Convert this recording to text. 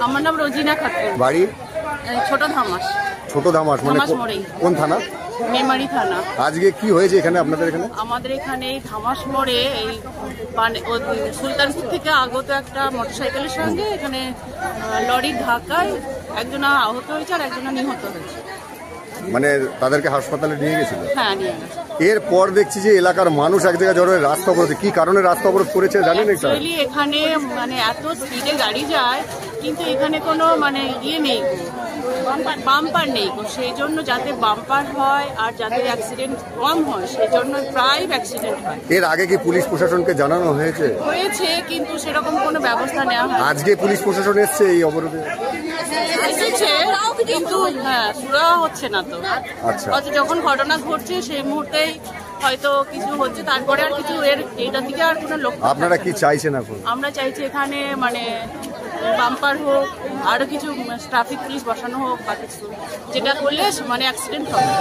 আমার নাম রোজিনা খাতুন। বাড়ি? ছোট ধামাস। ছোট ধামাস মানে কোন থানা? মেমারি থানা। আজকে কি হয়েছে এখানে আপনাদের এখানে? আমাদের এখানে এই ধামাস মোড়ে এই সুলতানপুর থেকে আগত একটা মোটরসাইকেলের সঙ্গে এখানে লরির ধাক্কায় একজনা আহত হয়েছে আর একজনা নিহত হয়েছে। মানে তাদেরকে হাসপাতালে নিয়ে গেছিল? হ্যাঁ, নিয়ে গেছে। এরপর দেখছি যে এলাকার মানুষ এক জায়গায় জড়ো হয়ে রাস্তা অবরোধ। কি কারণে রাস্তা অবরোধ করেছে জানেন? এখানে মানে এত স্পিডে গাড়ি যায়, কিন্তু এখানে কোনো মানে ইয়ে নেই, বাম্পার নেই, সেই জন্য যাতে বাম্পার হয় আর যাতে অ্যাক্সিডেন্ট কম হয় সেই জন্য প্রায় অ্যাক্সিডেন্ট হয়। এর আগে কি পুলিশ প্রশাসনকে জানানো হয়েছে? কিন্তু সেরকম কোনো ব্যবস্থা নেওয়া হয়। আজকে পুলিশ প্রশাসন এসছে এই অবরোধে? এসেছে, কিন্তু হ্যাঁ সুরা হচ্ছে না তো। আচ্ছা, যখন ঘটনা ঘটছে সেই মুহূর্তেই হয়তো কিছু হচ্ছে, তারপরে আর কিছু এইটার দিকে আর কোনো লক্ষ্য। আপনারা কি চাইছেন এখন? আমরা চাইছি এখানে মানে বাম্পার হোক, আরো কিছু ট্রাফিক পুলিশ বসানো হোক বা কিছু, যেটা করলে মানে অ্যাক্সিডেন্ট হবে।